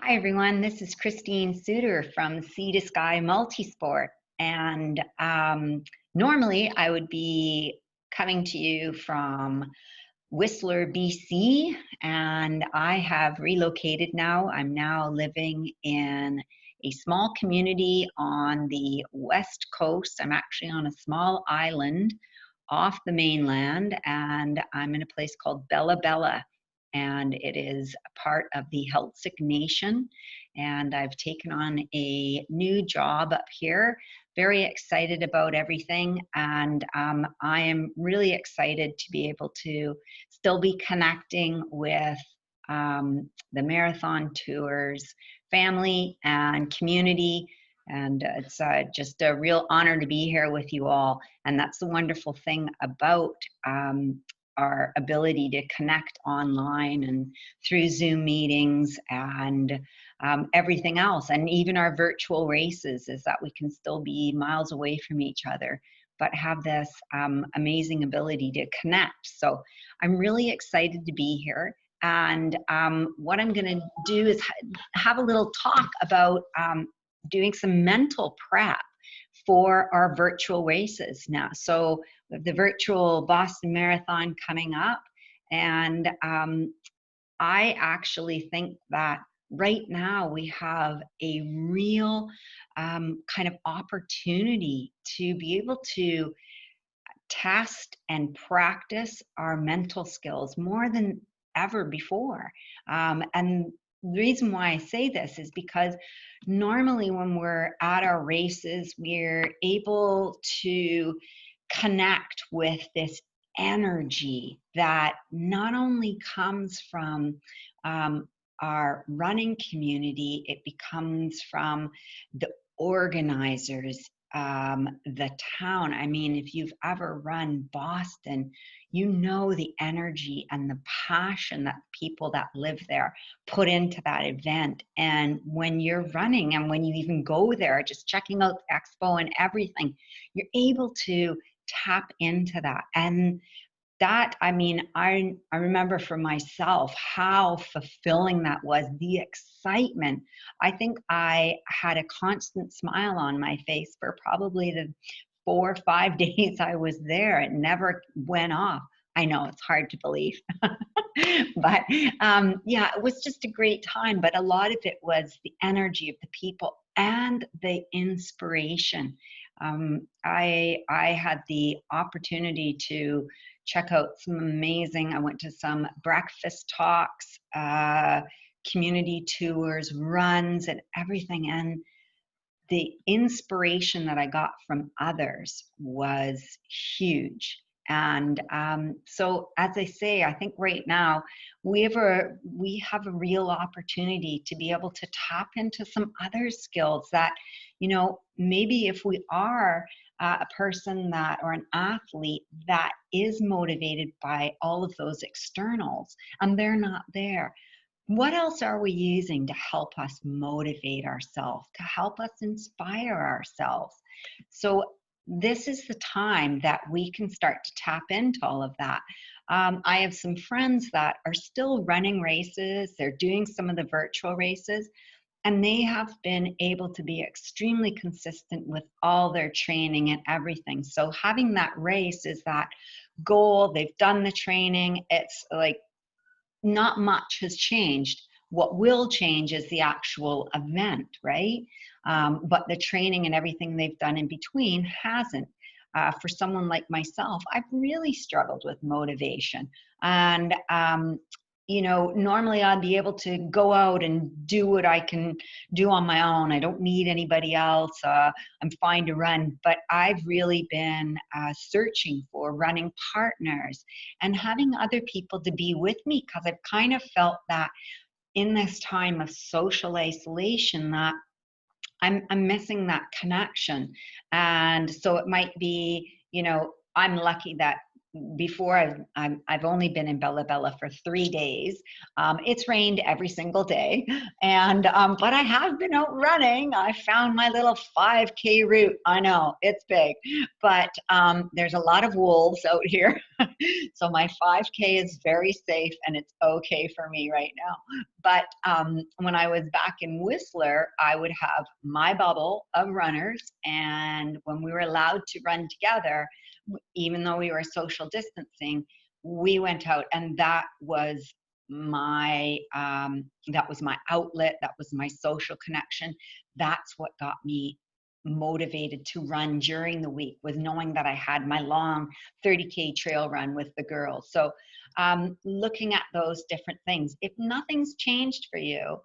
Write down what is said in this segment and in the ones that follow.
Hi everyone, this is Christine Suter from Sea to Sky Multisport, and normally I would be coming to you from Whistler, BC, and I have relocated now. I'm now living in a small community on the west coast. I'm actually on a small island off the mainland, and I'm in a place called Bella Bella, and it is a part of the Heiltsuk Nation. And I've taken on a new job up here. Very excited about everything, and I am really excited to be able to still be connecting with the Marathon Tours family and community. And it's just a real honor to be here with you all. And that's the wonderful thing about our ability to connect online and through Zoom meetings and everything else. And even our virtual races is that we can still be miles away from each other, but have this amazing ability to connect. So I'm really excited to be here. And what I'm going to do is have a little talk about doing some mental prep for our virtual races now. So we have the virtual Boston Marathon coming up, and I actually think that right now we have a real kind of opportunity to be able to test and practice our mental skills more than ever before. And the reason why I say this is because normally when we're at our races, we're able to connect with this energy that not only comes from our running community, it becomes from the organizers, the town. I mean, if you've ever run Boston, you know the energy and the passion that people that live there put into that event. And when you're running and when you even go there, just checking out the Expo and everything, you're able to tap into that. And that, I mean, I remember for myself how fulfilling that was, the excitement. I think I had a constant smile on my face for probably the 4 or 5 days I was there. It never went off. I know it's hard to believe, but yeah, it was just a great time. But a lot of it was the energy of the people and the inspiration. I had the opportunity to check out some amazing, I went to some breakfast talks, community tours, runs, and everything. And the inspiration that I got from others was huge. And so, as I say, I think right now we have a real opportunity to be able to tap into some other skills that, you know, maybe if we are a person that, or an athlete that is motivated by all of those externals and they're not there, what else are we using to help us motivate ourselves, to help us inspire ourselves? So this is the time that we can start to tap into all of that. I have some friends that are still running races. They're doing some of the virtual races, and they have been able to be extremely consistent with all their training and everything. So having that race is that goal. They've done the training. It's like not much has changed. What will change is the actual event, right? But the training and everything they've done in between hasn't. For someone like myself, I've really struggled with motivation. And, you know, normally I'd be able to go out and do what I can do on my own. I don't need anybody else. I'm fine to run. But I've really been searching for running partners and having other people to be with me, because I've kind of felt that in this time of social isolation that I'm missing that connection. And so it might be, you know, I'm lucky that before I've only been in Bella Bella for 3 days. It's rained every single day, and but I have been out running. I found my little 5K route. I know it's big, but there's a lot of wolves out here, so my 5K is very safe and it's okay for me right now. But when I was back in Whistler, I would have my bubble of runners, and when we were allowed to run together, even though we were social distancing, we went out, and that was my outlet. That was my social connection. That's what got me motivated to run during the week, was knowing that I had my long 30K trail run with the girls. So looking at those different things, if nothing's changed for you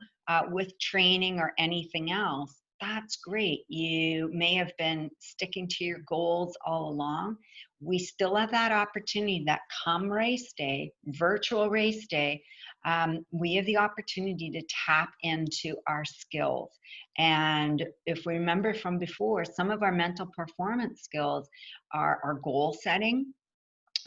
with training or anything else, that's great. You may have been sticking to your goals all along. We still have that opportunity that come race day, virtual race day, we have the opportunity to tap into our skills. And if we remember from before, some of our mental performance skills are our goal setting,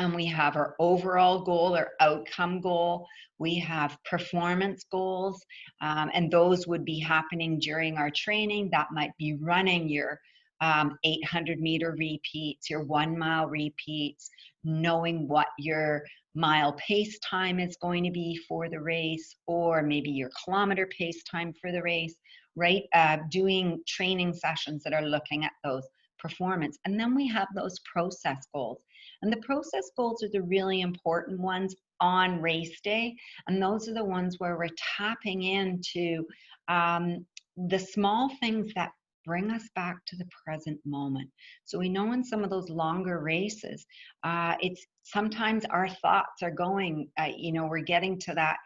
and we have our overall goal or outcome goal. We have performance goals, and those would be happening during our training. That might be running your 800-meter repeats, your 1-mile repeats, knowing what your mile pace time is going to be for the race, or maybe your kilometer pace time for the race, right? Doing training sessions that are looking at those performance. And then we have those process goals. And the process goals are the really important ones on race day. And those are the ones where we're tapping into the small things that bring us back to the present moment. So we know in some of those longer races, it's sometimes our thoughts are going, we're getting to that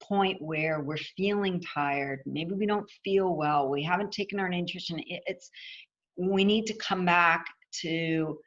point where we're feeling tired. Maybe we don't feel well. We haven't taken our nutrition. We need to come back to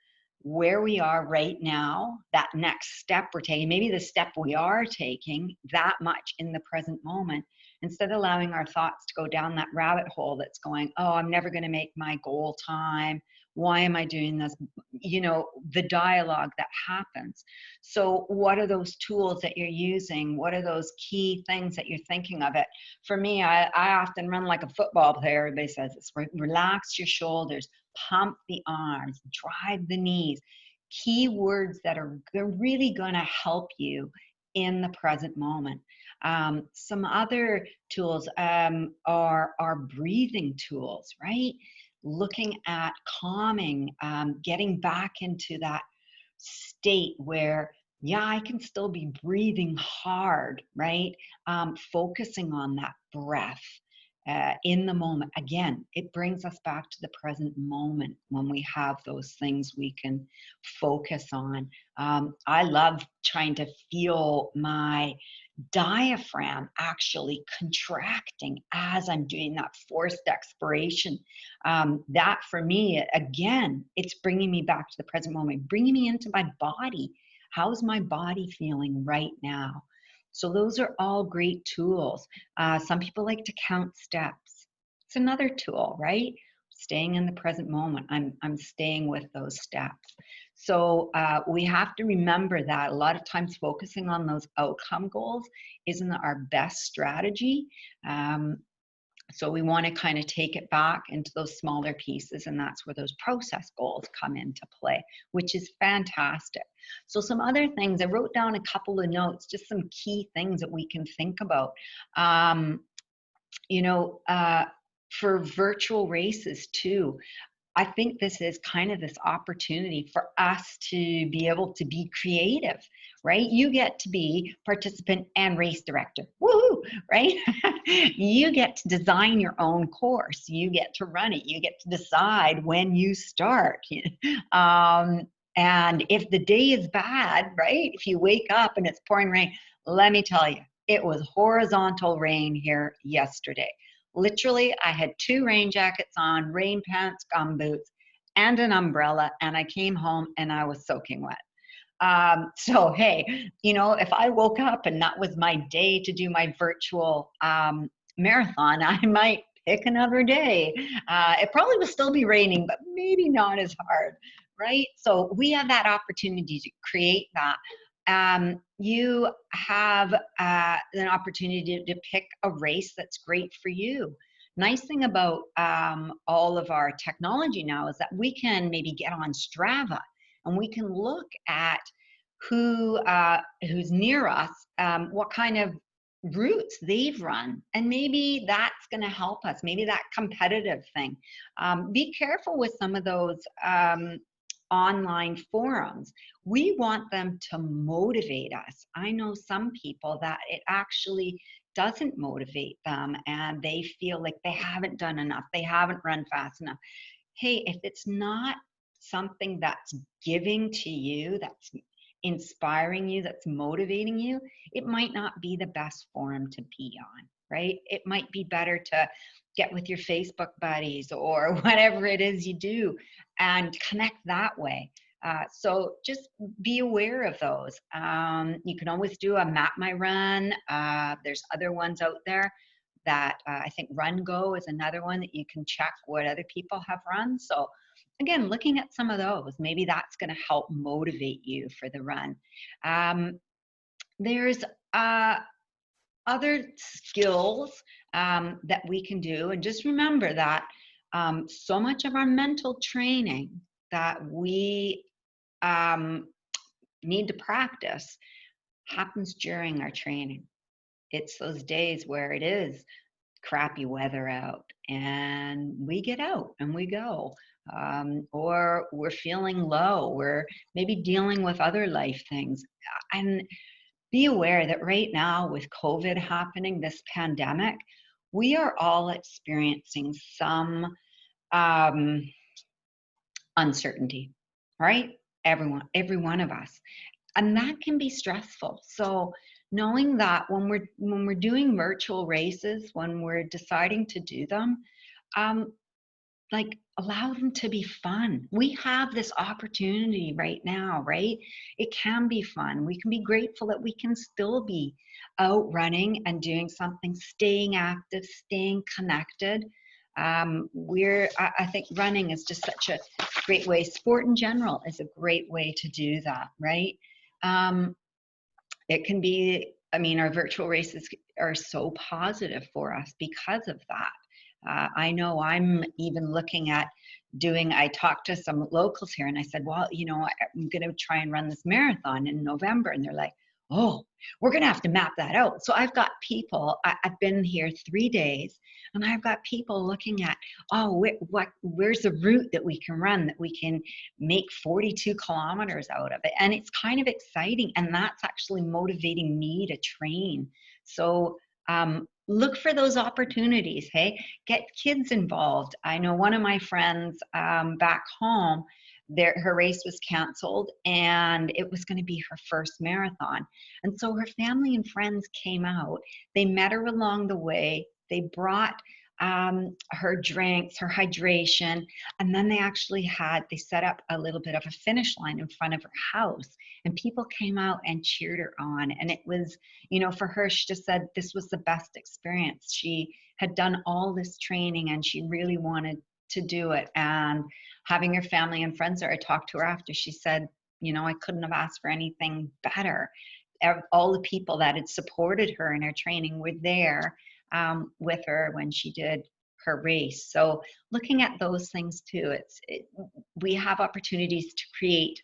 where we are right now, that next step we're taking, maybe the step we are taking that much in the present moment, instead of allowing our thoughts to go down that rabbit hole that's going, oh, I'm never going to make my goal time. Why am I doing this? The dialogue that happens. So what are those tools that you're using? What are those key things that you're thinking of it? For me, I often run like a football player. Everybody says this: relax your shoulders, pump the arms, drive the knees. Key words that are really going to help you in the present moment. Some other tools are breathing tools, right? Looking at calming, getting back into that state where, yeah, I can still be breathing hard, right? Focusing on that breath in the moment. Again, it brings us back to the present moment when we have those things we can focus on. I love trying to feel my diaphragm actually contracting as I'm doing that forced expiration. That for me, again, it's bringing me back to the present moment, bringing me into my body. How's my body feeling right now? So those are all great tools. Some people like to count steps. It's another tool, right? Staying in the present moment. I'm staying with those steps. So we have to remember that a lot of times focusing on those outcome goals isn't our best strategy. So we want to kind of take it back into those smaller pieces, and that's where those process goals come into play, which is fantastic. So some other things, I wrote down a couple of notes, just some key things that we can think about. For virtual races too, I think this is kind of this opportunity for us to be able to be creative, right? You get to be participant and race director. Woohoo, right? You get to design your own course. You get to run it. You get to decide when you start. And if the day is bad, right? If you wake up and it's pouring rain, let me tell you, it was horizontal rain here yesterday. Literally, I had 2 rain jackets on, rain pants, gumboots, and an umbrella, and I came home and I was soaking wet. So, hey, if I woke up and that was my day to do my virtual marathon, I might pick another day. It probably will still be raining, but maybe not as hard, right? So we have that opportunity to create that. You have an opportunity to pick a race that's great for you. Nice thing about all of our technology now is that we can maybe get on Strava and we can look at who's near us, what kind of routes they've run, and maybe that's going to help us. Maybe that competitive thing. Be careful with some of those online forums. We want them to motivate us. I know some people that it actually doesn't motivate them and they feel like they haven't done enough, they haven't run fast enough. Hey, if it's not something that's giving to you, that's inspiring you, that's motivating you, it might not be the best forum to be on, right? It might be better to get with your Facebook buddies or whatever it is you do and connect that way. So just be aware of those. You can always do a Map My Run. There's other ones out there that I think Run Go is another one that you can check what other people have run. So again, looking at some of those, maybe that's going to help motivate you for the run. There's other skills that we can do. And just remember that so much of our mental training that we need to practice happens during our training. It's those days where it is crappy weather out and we get out and we go, or we're feeling low, we're maybe dealing with other life things. And be aware that right now with COVID happening, this pandemic, we are all experiencing some uncertainty, right? Every one of us. And that can be stressful. So knowing that when we're doing virtual races, when we're deciding to do them, like allow them to be fun. We have this opportunity right now, right? It can be fun. We can be grateful that we can still be out running and doing something, staying active, staying connected. I think running is just such a great way. Sport in general is a great way to do that, right? It can be, I mean, our virtual races are so positive for us because of that. I know I'm even looking at I talked to some locals here and I said, well, you know, I'm going to try and run this marathon in November. And they're like, oh, we're going to have to map that out. So I've got people, I've been here 3 days and I've got people looking at, oh, where's the route that we can run, that we can make 42 kilometers out of it. And it's kind of exciting. And that's actually motivating me to train. So, look for those opportunities. Hey, get kids involved. I know one of my friends back home, her race was canceled and it was going to be her first marathon. And so her family and friends came out. They met her along the way. They brought her drinks, her hydration, and then they set up a little bit of a finish line in front of her house, and people came out and cheered her on. And it was, you know, for her, she just said this was the best experience. She had done all this training and she really wanted to do it. And having her family and friends there, I talked to her after, she said, you know, I couldn't have asked for anything better. All the people that had supported her in her training were there with her when she did her race. So looking at those things too, we have opportunities to create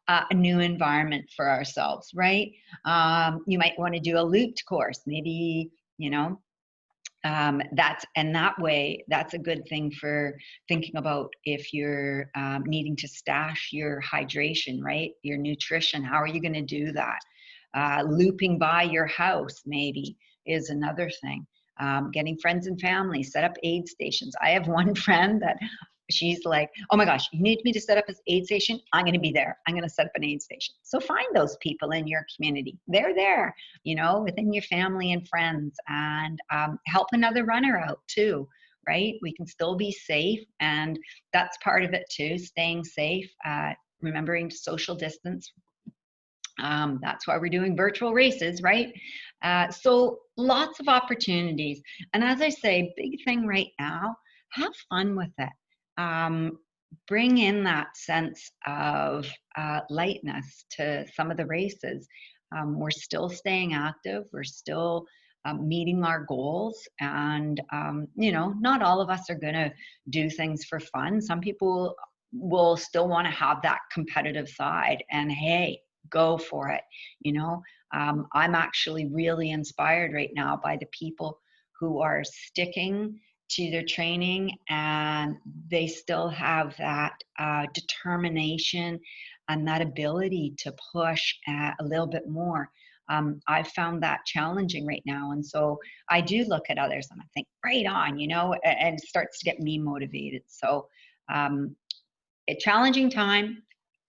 a new environment for ourselves, right? You might want to do a looped course, maybe, you know, that's a good thing for thinking about if you're needing to stash your hydration, right? Your nutrition, how are you going to do that? Looping by your house maybe is another thing. Getting friends and family, set up aid stations. I have one friend that she's like, oh my gosh, you need me to set up an aid station? I'm going to be there. I'm going to set up an aid station. So find those people in your community. They're there, you know, within your family and friends, and help another runner out too, right? We can still be safe, and that's part of it too, staying safe, remembering to social distance. That's why we're doing virtual races, right? So lots of opportunities. And as I say, big thing right now, have fun with it. bring in that sense of lightness to some of the races. We're still staying active. We're still meeting our goals. And, not all of us are going to do things for fun. Some people will still want to have that competitive side. And hey, go for it. I'm actually really inspired right now by the people who are sticking to their training, and they still have that determination and that ability to push a little bit more. I've found that challenging right now. And so I do look at others and I think, right on, and it starts to get me motivated. So a challenging time,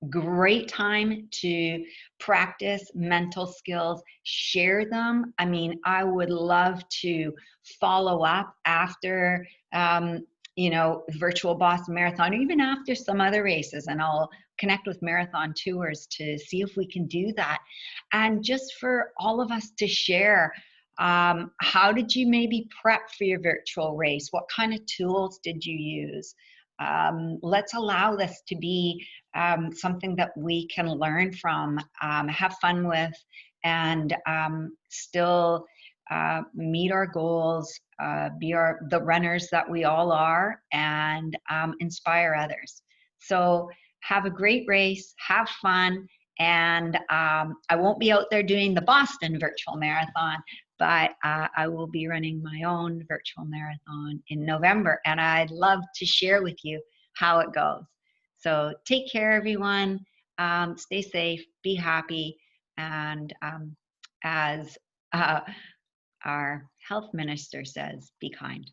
great time to practice mental skills, share them. I mean, I would love to follow up after, Virtual Boston Marathon, or even after some other races, and I'll connect with Marathon Tours to see if we can do that. And just for all of us to share, how did you maybe prep for your virtual race? What kind of tools did you use? Let's allow this to be something that we can learn from, have fun with, and still meet our goals, be the runners that we all are, and inspire others. So have a great race, have fun, and I won't be out there doing the Boston Virtual Marathon, but I will be running my own virtual marathon in November, and I'd love to share with you how it goes. So take care, everyone. Stay safe, be happy, and as our health minister says, be kind.